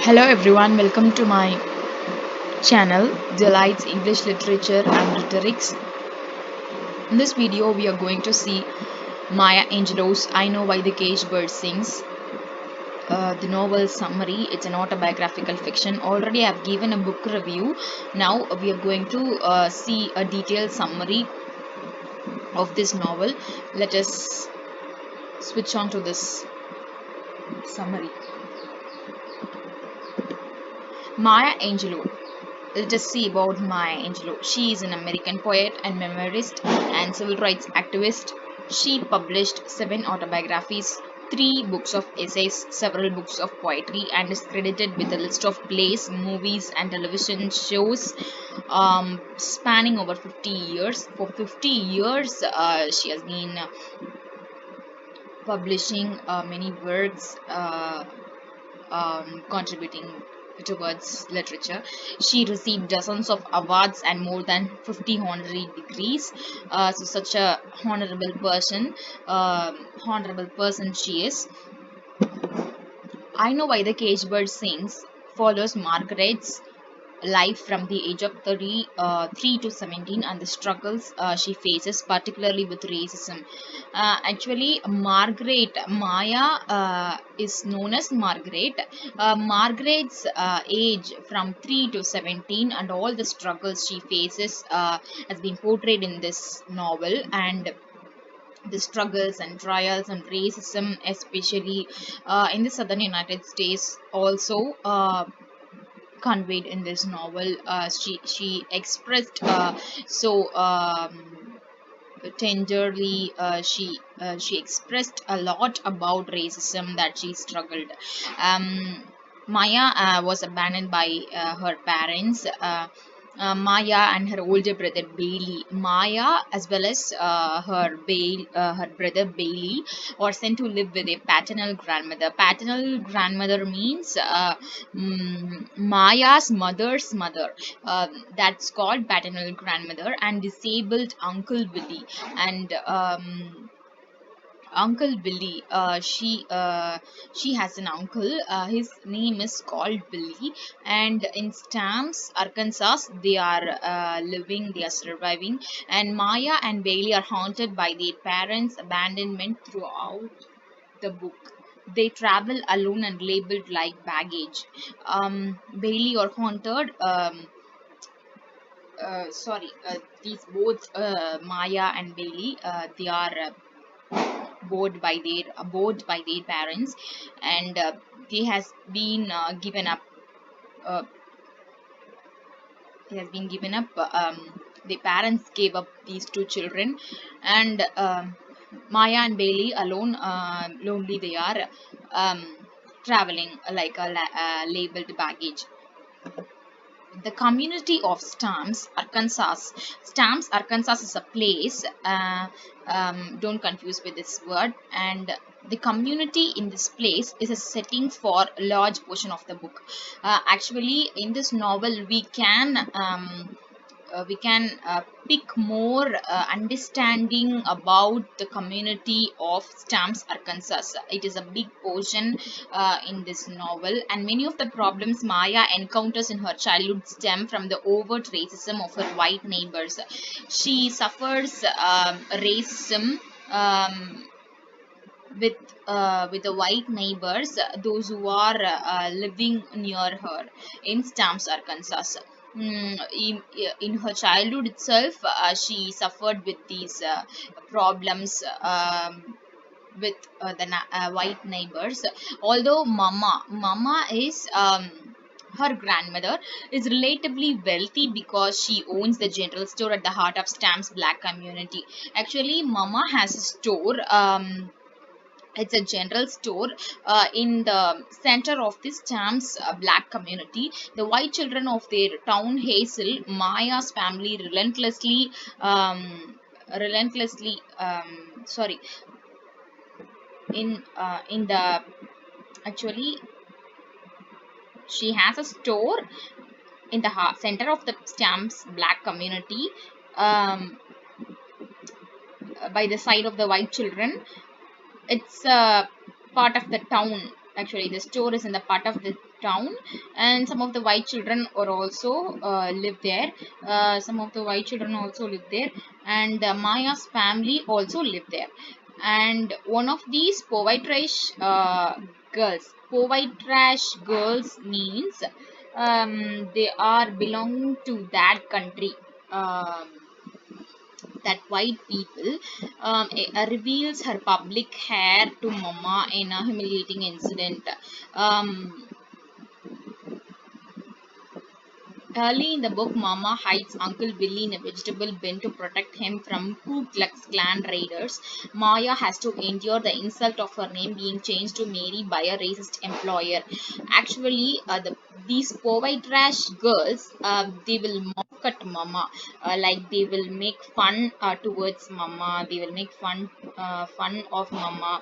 Hello everyone, welcome to my channel Delights English Literature and Rhetorics. In this video, we are going to see Maya Angelou's I Know Why the Caged Bird Sings. The novel summary. It's an autobiographical fiction. Already I've given a book review. Now we are going to see a detailed summary of this novel. Let us switch on to this summary. Maya Angelou. Let us see about Maya Angelou. She is an American poet and memoirist and civil rights activist. She published 7 autobiographies, 3 books of essays, several books of poetry, and is credited with a list of plays, movies, and television shows spanning over 50 years. For 50 years, she has been publishing many works, contributing towards literature. She received dozens of awards and more than 50 honorary degrees. So such a honorable person she is. I Know Why the Caged Bird Sings follows Margaret's life from the age of 33 to 17 and the struggles she faces, particularly with racism. Actually, Maya is known as Margaret. Margaret's age from 3 to 17 and all the struggles she faces has been portrayed in this novel, and the struggles and trials and racism, especially in the southern United States, also conveyed in this novel. She expressed so tenderly. She expressed a lot about racism that she struggled. Maya was abandoned by her parents. Maya and her older brother Bailey. Maya, as well as her brother Bailey, are sent to live with a paternal grandmother. Paternal grandmother means Maya's mother's mother. That's called paternal grandmother, and disabled Uncle Willie. And Uncle Billy. She has an uncle. His name is called Billy, and in Stamps, Arkansas, they are living. They are surviving, and Maya and Bailey are haunted by their parents' abandonment throughout the book. They travel alone and labeled like baggage. Bailey are haunted. These both Maya and Bailey. They are bored by their parents, and they has been given up uh, they has been given up the parents gave up these 2 children, and Maya and Bailey alone, lonely they are, um, traveling like a labeled baggage. The community of Stamps, Arkansas. Stamps, Arkansas is a place. Don't confuse with this word. And the community in this place is a setting for a large portion of the book. Actually, in this novel, we can pick more understanding about the community of Stamps, Arkansas. It is a big portion in this novel, and many of the problems Maya encounters in her childhood stem from the overt racism of her white neighbors. She suffers racism. With the white neighbors, those who are living near her in Stamps, Arkansas. In her childhood itself, she suffered with these problems with the white neighbors. Although Mama is her grandmother is relatively wealthy because she owns the general store at the heart of Stamps black community. Actually, Mama has a store. It's a general store in the center of the Stamps black community. The white children of their town Hazel, Maya's family sorry, in the actually she has a store in the center of the Stamps black community, um, by the side of the white children. It's part of the town. Actually, the store is in the part of the town, and some of the white children are also live there. Some of the white children also live there, and Maya's family also live there. And one of these poetrash girls means they are belong to that country. um, that white people, reveals her public hair to mama in a humiliating incident. um, Early in the book, Mama hides Uncle Billy in a vegetable bin to protect him from Ku Klux Klan raiders. Maya has to endure the insult of her name being changed to Mary by a racist employer. Actually, these povite trash girls, they will mock at Mama, like they will make fun towards Mama. They will make fun of Mama.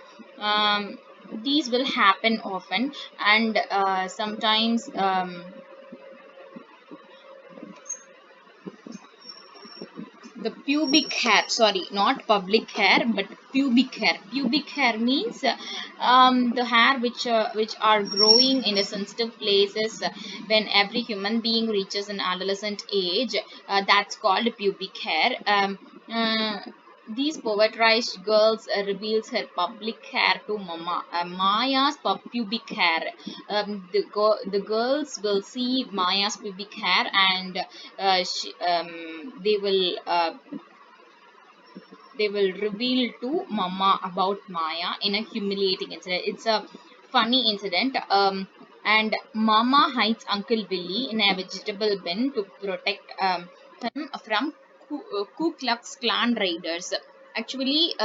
These will happen often, and sometimes. The pubic hair, sorry, not public hair, but pubic hair means the hair which are growing in the sensitive places when every human being reaches an adolescent age. That's called pubic hair. uh, these poetized girls reveals her public hair to mama. Maya's pubic hair. The girls will see Maya's pubic hair, and they will reveal to mama about Maya in a humiliating incident. It's a funny incident. And mama hides Uncle Billy in a vegetable bin to protect him from Ku Klux Klan raiders. Actually,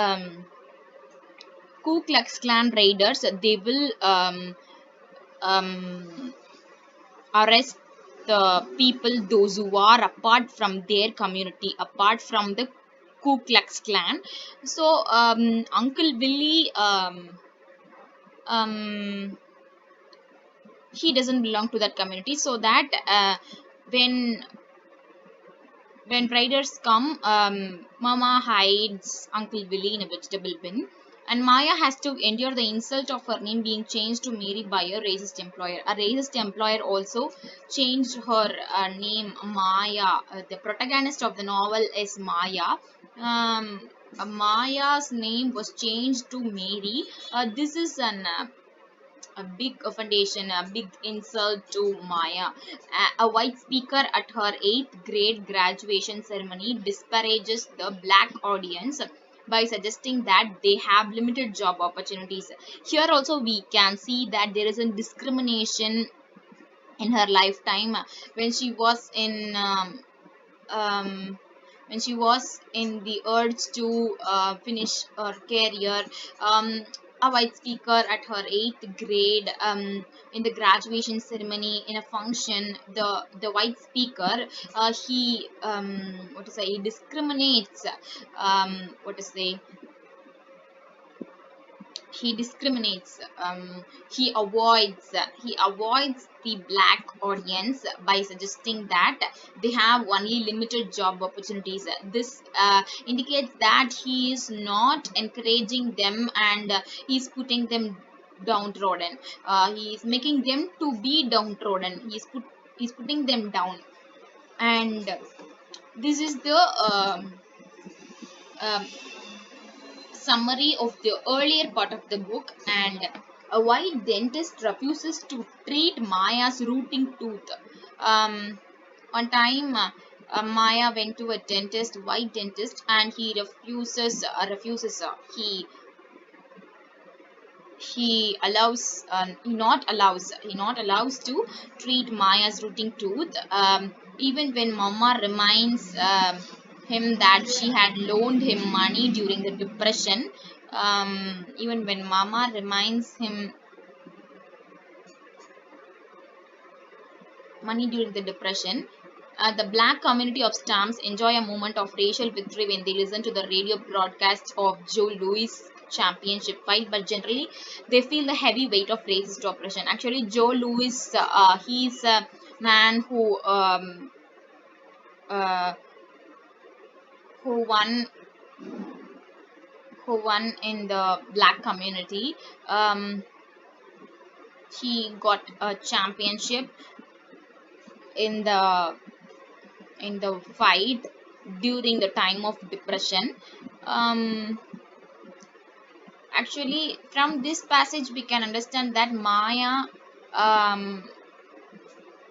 Ku Klux Klan raiders, they will um, arrest the people those who are apart from their community, apart from the Ku Klux Klan. So Uncle Billy, um, he doesn't belong to that community, so that when when riders come, Mama hides Uncle Billy in a vegetable bin, and Maya has to endure the insult of her name being changed to Mary by a racist employer. A racist employer also changed her name Maya. The protagonist of the novel is Maya. Maya's name was changed to Mary. This is a big foundation, a big insult to Maya. A white speaker at her 8th grade graduation ceremony disparages the black audience by suggesting that they have limited job opportunities. Here also we can see that there is a discrimination in her lifetime. When she was in um, when she was in the urge to finish her career, um, a white speaker at her 8th grade, in the graduation ceremony in a function, the white speaker, he what to say, he discriminates, what to say, he discriminates, he avoids the black audience by suggesting that they have only limited job opportunities. This indicates that he is not encouraging them, and he's putting them downtrodden. He is making them to be downtrodden. He's putting them down. And this is the um, summary of the earlier part of the book. And a white dentist refuses to treat Maya's rooting tooth. Um, one time, Maya went to a dentist, white dentist, and he refuses. He not allows to treat Maya's rooting tooth. Even when Mama reminds him that she had loaned him money during the depression. Even when Mama reminds him money during the depression. The black community of Stamps enjoy a moment of racial victory when they listen to the radio broadcasts of Joe Louis championship fight, but generally they feel the heavy weight of racist oppression. Actually, Joe Louis, he's a man uh, who won in the black community. Um, She got a championship in the fight during the time of depression. um, Actually, from this passage we can understand that Maya, um,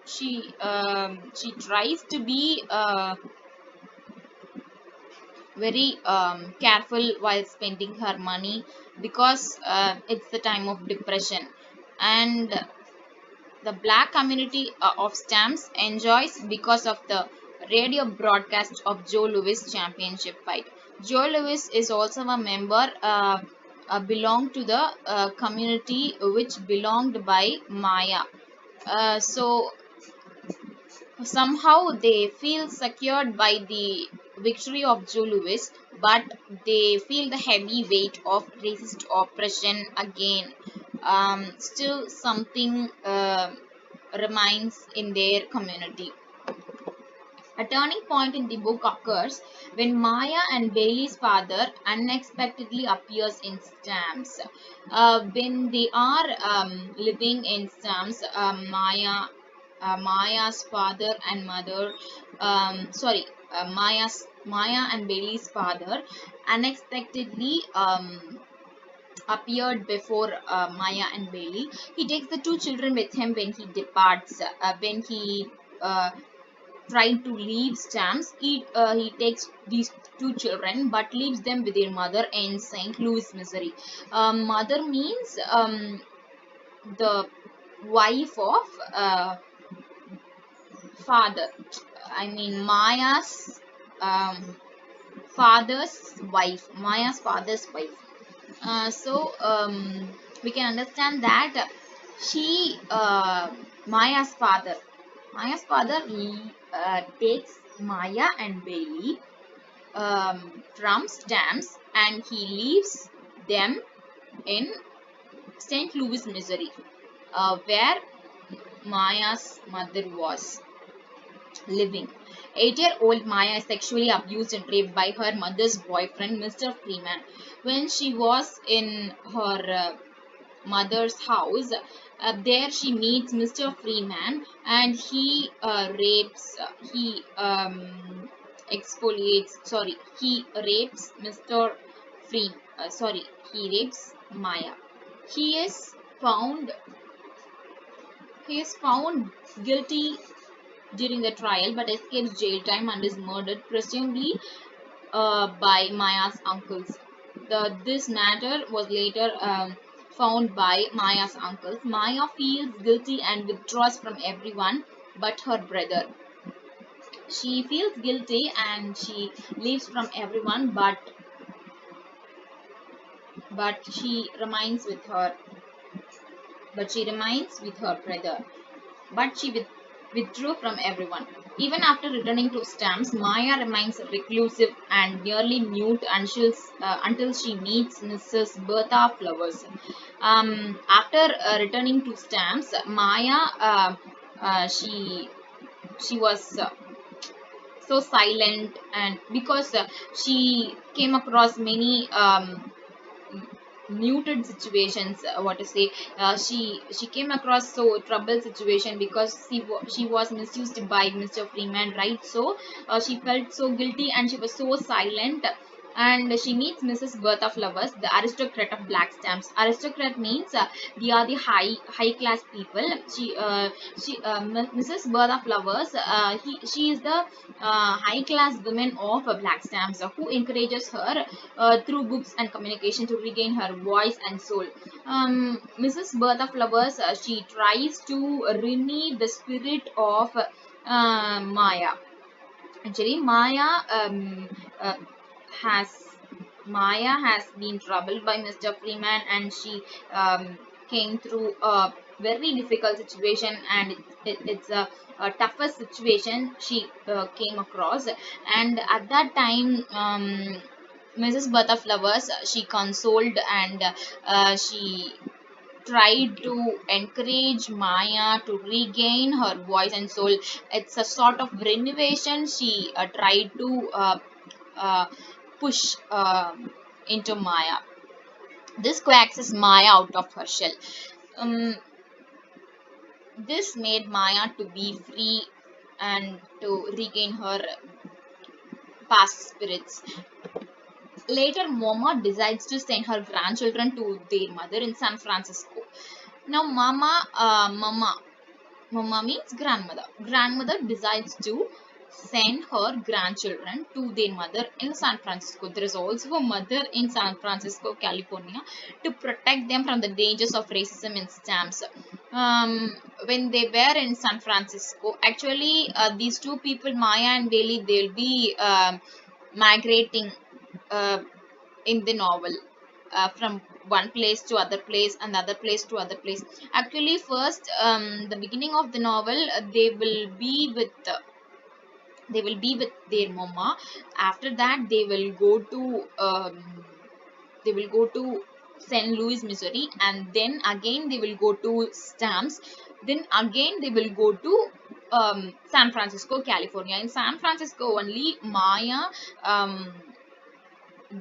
she tries to be very careful while spending her money, because it's the time of depression. And the black community of stamps enjoys because of the radio broadcast of Joe Louis championship fight. Joe Louis is also a member, belonged to the community which belonged by Maya. So somehow they feel secured by the victory of Joe Louis, but they feel the heavy weight of racist oppression again. Still, something remains in their community. A turning point in the book occurs when Maya and Bailey's father unexpectedly appears in Stamps. When they are living in Stamps, Maya's father and mother, Maya and Bailey's father unexpectedly appeared before Maya and Bailey. He takes the two children with him when he departs. When he tried to leave Stamps, he takes these two children but leaves them with their mother in St. Louis, Missouri. Mother means the wife of father. I mean Maya's um, Maya's father's wife. So we can understand that she, Maya's father takes Maya and Bailey from Stamps, and he leaves them in St. Louis, Missouri, where Maya's mother was living. 8-year-old Maya is sexually abused and raped by her mother's boyfriend, Mr. Freeman. When she was in her mother's house, there she meets Mr. Freeman, and he rapes, he exfoliates, sorry, he rapes Mr. Free, sorry, he rapes Maya. He is found, he is found guilty during the trial but escapes jail time and is murdered, presumably by Maya's uncles. This matter was later found by Maya's uncles. Maya feels guilty and withdraws from everyone but her brother. She feels guilty and she leaves from everyone, but she remains with her brother. But she withdrew from everyone. Even after returning to Stamps, Maya remains reclusive and nearly mute until she meets Mrs. Bertha Flowers. After returning to Stamps, Maya, she was so silent, and because she came across many muted situations, what to say, she came across so troubled situation because she was misused by Mr. Freeman, right? So she felt so guilty and she was so silent, and she meets Mrs. Bertha Flowers, the aristocrat of black stamps. Aristocrat means they are the high class people. Mrs. Bertha Flowers, she is the high class woman of black stamps, who encourages her through books and communication to regain her voice and soul. Mrs. Bertha Flowers, she tries to renew the spirit of Maya. Actually, uh, has Maya has been troubled by Mr. Freeman, and she um, came through a very difficult situation, and it's a toughest situation she came across. And at that time, Mrs. Bertha Flowers, she consoled, and she tried to encourage Maya to regain her voice and soul. It's a sort of renovation she tried to uh, push into Maya. This coaxes Maya out of her shell. Um, This made Maya to be free and to regain her past spirits. Later, Mama decides to send her grandchildren to their mother in San Francisco. Now, Mama means grandmother. Grandmother decides to send her grandchildren to their mother in San Francisco. There is also a mother in San Francisco, California, to protect them from the dangers of racism in stamps. When they were in San Francisco, actually, these two people, Maya and Bailey, they'll be migrating uh, in the novel from one place to other place and other place to other place. Actually, first, the beginning of the novel, they will be with their mama. After that, they will go to St. Louis, Missouri, and then again they will go to Stamps. Then again they will go to San Francisco, California. In San Francisco only, Maya um,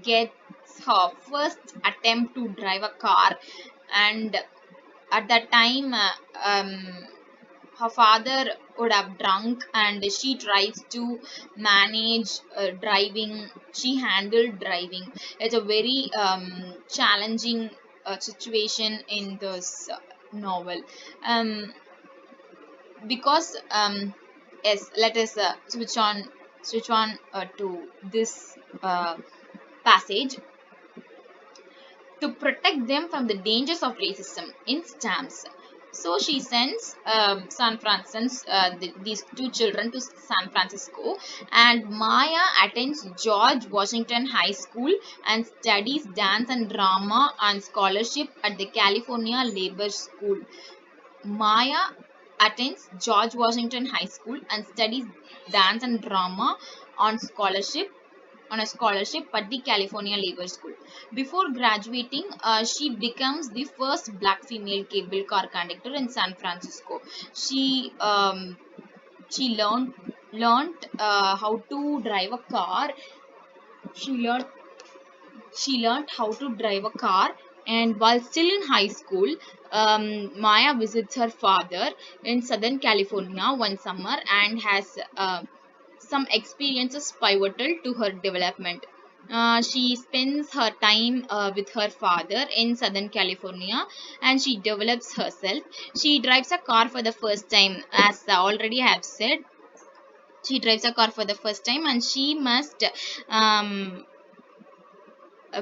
gets her first attempt to drive a car, and at that time, her father would have drunk, and she tries to manage driving. She handled driving. It's a very challenging situation in this novel, um, because yes, let us switch on to this passage. To protect them from the dangers of racism in stamps. So she sends these two children to San Francisco, and Maya attends George Washington High School and studies dance and drama on scholarship at the California Labor School. Maya attends George Washington High School and studies dance and drama on scholarship on a scholarship at the California Labor School. Before graduating, she becomes the first black female cable car conductor in San Francisco. She she learned how to drive a car. She learned she learned how to drive a car, and while still in high school, Maya visits her father in Southern California one summer and has some experiences pivotal to her development. She spends her time with her father in Southern California, and she develops herself. She drives a car for the first time, as I already have said. She drives a car for the first time, and um,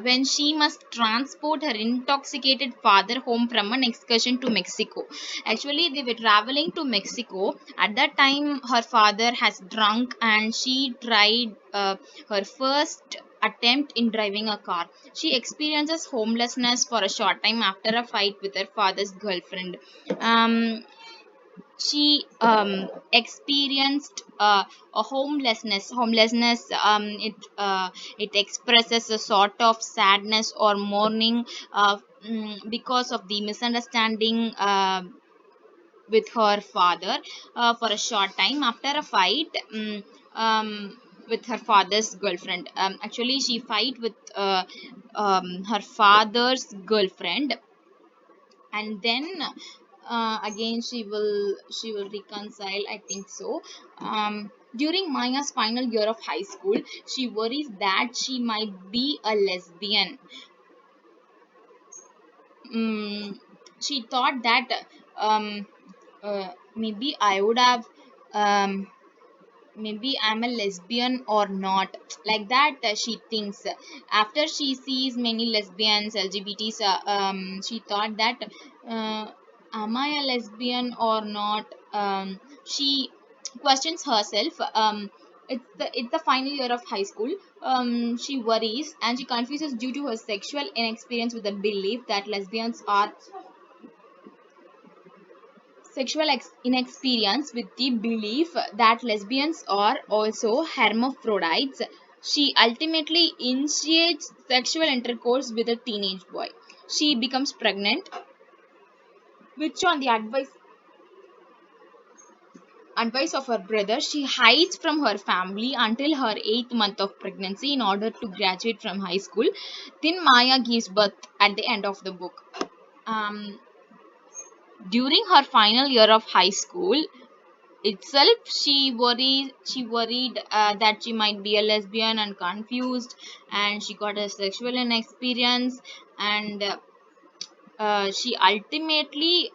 when she must transport her intoxicated father home from an excursion to Mexico. Actually, they were traveling to Mexico. At that time, her father has drunk, and she tried her first attempt in driving a car. She experiences homelessness for a short time after a fight with her father's girlfriend. She experienced a homelessness. It expresses a sort of sadness or mourning because of the misunderstanding with her father for a short time after a fight with her father's girlfriend. Actually, she fight with her father's girlfriend, and then again she will reconcile, I think so. During Maya's final year of high school, she worries that she might be a lesbian. mm, she thought that maybe I would have um, maybe I'm a lesbian or not, like that. She thinks after she sees many lesbians, LGBTs. She thought that uh, am I a lesbian or not. She questions herself. It's the final year of high school. She worries and she confuses due to her sexual inexperience with the belief that lesbians are inexperience with the belief that lesbians are also hermaphrodites. She ultimately initiates sexual intercourse with a teenage boy. She becomes pregnant, which, on the advice of her brother, she hides from her family until her 8th month of pregnancy in order to graduate from high school. Then Maya gives birth at the end of the book. Um, During her final year of high school itself, she worried that she might be a lesbian and confused, and she got a sexual inexperience, and she ultimately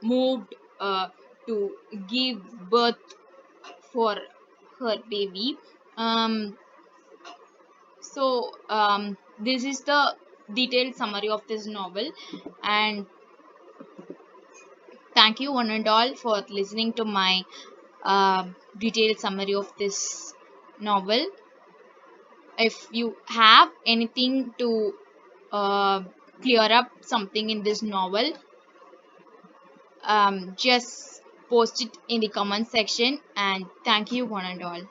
moved to give birth for her baby. um, this is the detailed summary of this novel, and thank you one and all for listening to my detailed summary of this novel. If you have anything to uh, clear up something in this novel, just post it in the comment section, and thank you one and all.